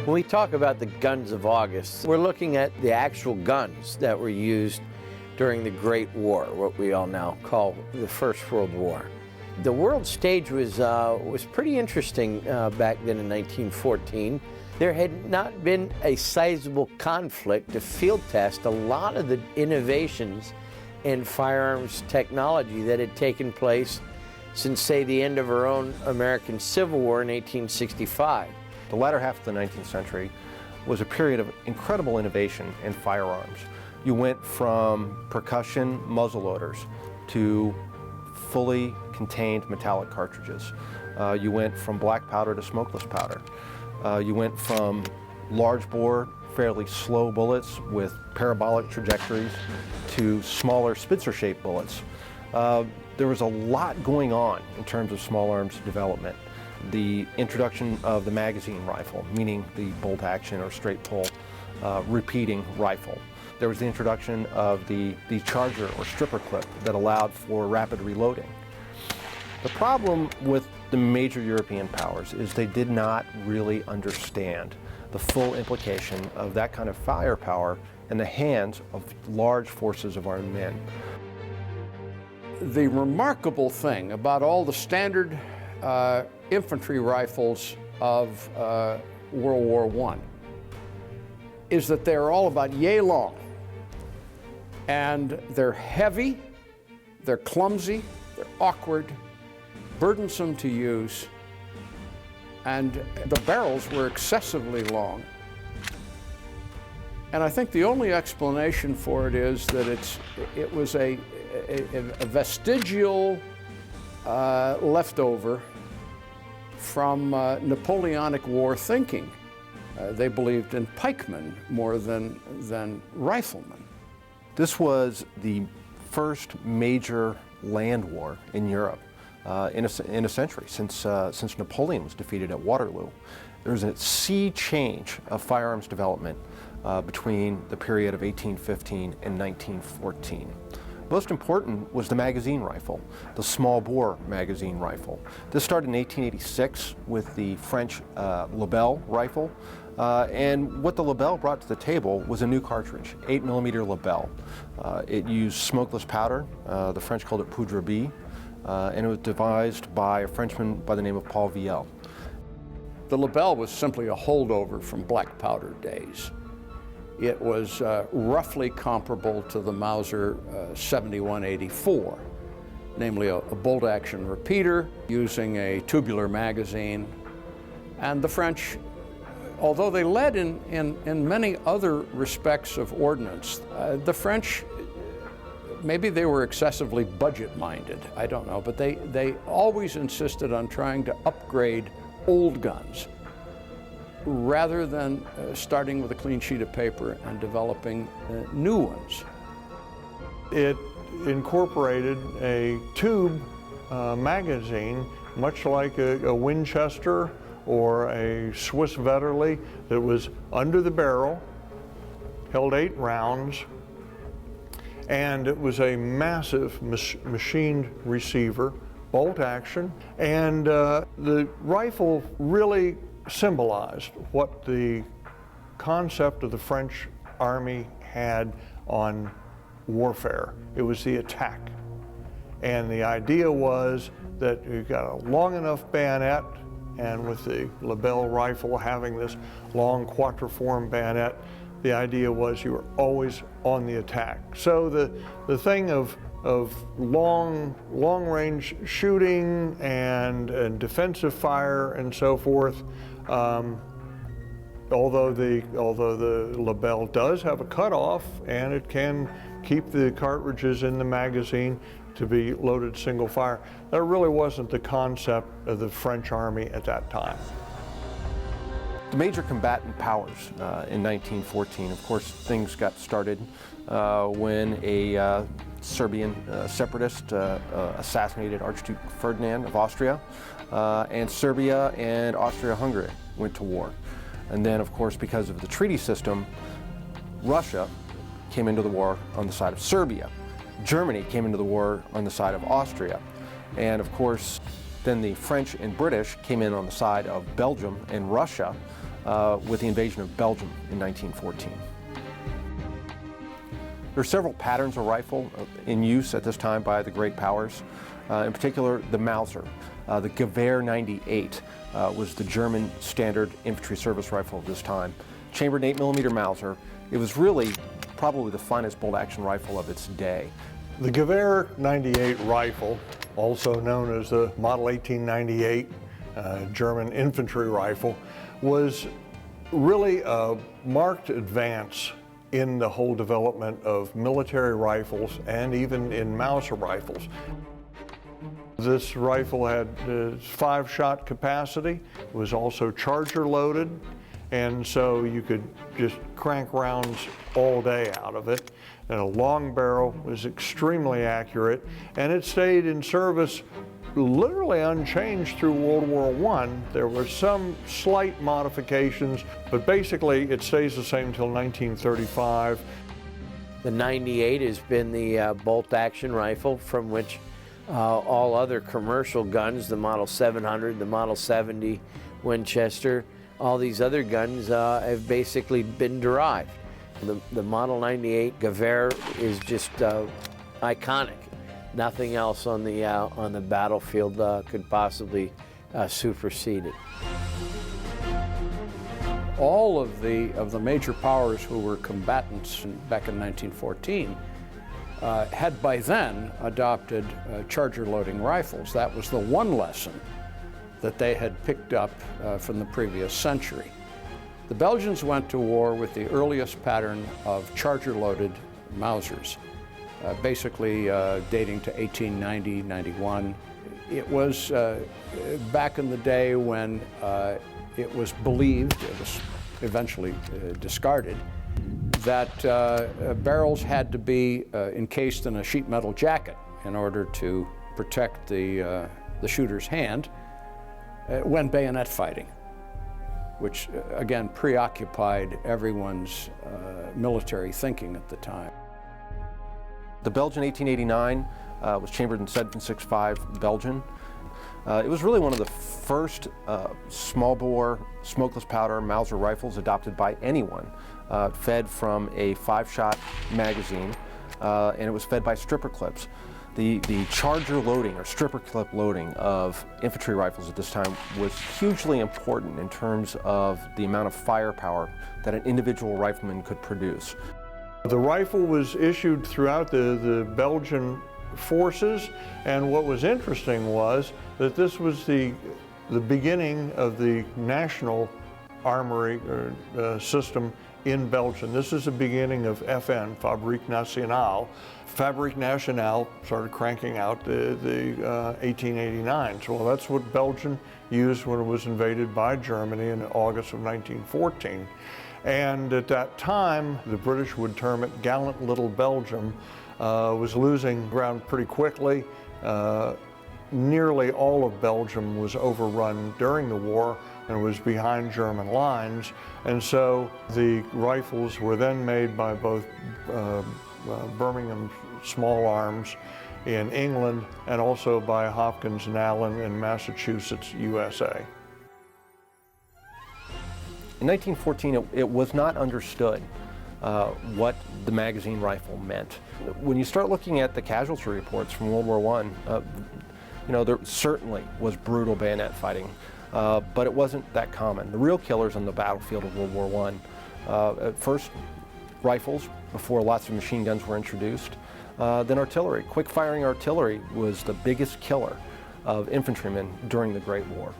When we talk about the guns of August, we're looking at the actual guns that were used during the Great War, what we all now call the First World War. The world stage was pretty interesting back then in 1914. There had not been a sizable conflict to field test a lot of the innovations in firearms technology that had taken place since, say, the end of our own American Civil War in 1865. The latter half of the 19th century was a period of incredible innovation in firearms. You went from percussion muzzleloaders to fully contained metallic cartridges. You went from black powder to smokeless powder. You went from large bore, fairly slow bullets with parabolic trajectories to smaller Spitzer-shaped bullets. There was a lot going on in terms of small arms development. The introduction of the magazine rifle, meaning the bolt action or straight pull repeating rifle. There was the introduction of the charger or stripper clip that allowed for rapid reloading. The problem with the major European powers is they did not really understand the full implication of that kind of firepower in the hands of large forces of armed men. The remarkable thing about all the standard infantry rifles of World War I is that they're all about yay long. And they're heavy, they're clumsy, they're awkward, burdensome to use, and the barrels were excessively long. And I think the only explanation for it is that it was a vestigial leftover from Napoleonic War thinking. They believed in pikemen more than riflemen. This was the first major land war in Europe in a century since Napoleon was defeated at Waterloo. There was a sea change of firearms development between the period of 1815 and 1914. Most important was the magazine rifle, the small bore magazine rifle. This started in 1886 with the French Lebel rifle. And what the Lebel brought to the table was a new cartridge, 8mm Lebel. It used smokeless powder. The French called it poudre bee, and it was devised by a Frenchman by the name of Paul Viel. The Lebel was simply a holdover from black powder days. It was roughly comparable to the Mauser 7184, namely a bolt-action repeater using a tubular magazine. And the French, although they led in many other respects of ordnance, the French, maybe they were excessively budget-minded, I don't know, but they always insisted on trying to upgrade old guns rather than starting with a clean sheet of paper and developing new ones. It incorporated a tube magazine, much like a Winchester or a Swiss Vetterli, that was under the barrel, held 8 rounds, and it was a massive machined receiver, bolt action, and the rifle really symbolized what the concept of the French Army had on warfare. It was the attack. And the idea was that you got a long enough bayonet, and with the Lebel rifle having this long quatreform bayonet, the idea was you were always on the attack. So the thing of long-range shooting and defensive fire and so forth, although the Lebel does have a cutoff and it can keep the cartridges in the magazine to be loaded single fire, that really wasn't the concept of the French Army at that time. The major combatant powers in 1914, of course, things got started when a Serbian separatist assassinated Archduke Ferdinand of Austria, and Serbia and Austria-Hungary went to war. And then, of course, because of the treaty system, Russia came into the war on the side of Serbia. Germany came into the war on the side of Austria. And of course, then the French and British came in on the side of Belgium and Russia with the invasion of Belgium in 1914. There are several patterns of rifle in use at this time by the great powers. In particular, the Mauser. The Gewehr 98 was the German standard infantry service rifle of this time. Chambered 8mm Mauser. It was really probably the finest bolt-action rifle of its day. The Gewehr 98 rifle, also known as the Model 1898 German infantry rifle, was really a marked advance in the whole development of military rifles and even in Mauser rifles. This rifle had 5-shot capacity, was also charger loaded, and so you could just crank rounds all day out of it. And a long barrel, was extremely accurate, and it stayed in service literally unchanged through World War I. There were some slight modifications, but basically it stays the same until 1935. The 98 has been the bolt-action rifle from which all other commercial guns, the Model 700, the Model 70 Winchester, all these other guns have basically been derived. The Model 98 Gewehr is just iconic. Nothing else on the battlefield could possibly supersede it. All of the major powers who were combatants back in 1914 had by then adopted charger loading rifles. That was the one lesson that they had picked up from the previous century. The Belgians went to war with the earliest pattern of charger-loaded Mausers, basically dating to 1890-91. It was back in the day when it was believed, it was eventually discarded, that barrels had to be encased in a sheet metal jacket in order to protect the shooter's hand when bayonet fighting, which again preoccupied everyone's military thinking at the time. The Belgian 1889 was chambered in 7.65 Belgian. It was really one of the first small-bore, smokeless powder Mauser rifles adopted by anyone, fed from a 5-shot magazine, and it was fed by stripper clips. The charger loading or stripper clip loading of infantry rifles at this time was hugely important in terms of the amount of firepower that an individual rifleman could produce. The rifle was issued throughout the Belgian forces, and what was interesting was that this was the beginning of the national armory system in Belgium. This is the beginning of FN, Fabrique Nationale. Fabrique Nationale started cranking out the 1889s. Well, that's what Belgium used when it was invaded by Germany in August of 1914. And at that time, the British would term it gallant little Belgium, was losing ground pretty quickly. Nearly all of Belgium was overrun during the war and was behind German lines. And so the rifles were then made by both Birmingham Small Arms in England and also by Hopkins and Allen in Massachusetts, USA. In 1914, it was not understood what the magazine rifle meant. When you start looking at the casualty reports from World War I, there certainly was brutal bayonet fighting, but it wasn't that common. The real killers on the battlefield of World War I, at first rifles, before lots of machine guns were introduced, then artillery. Quick-firing artillery was the biggest killer of infantrymen during the Great War.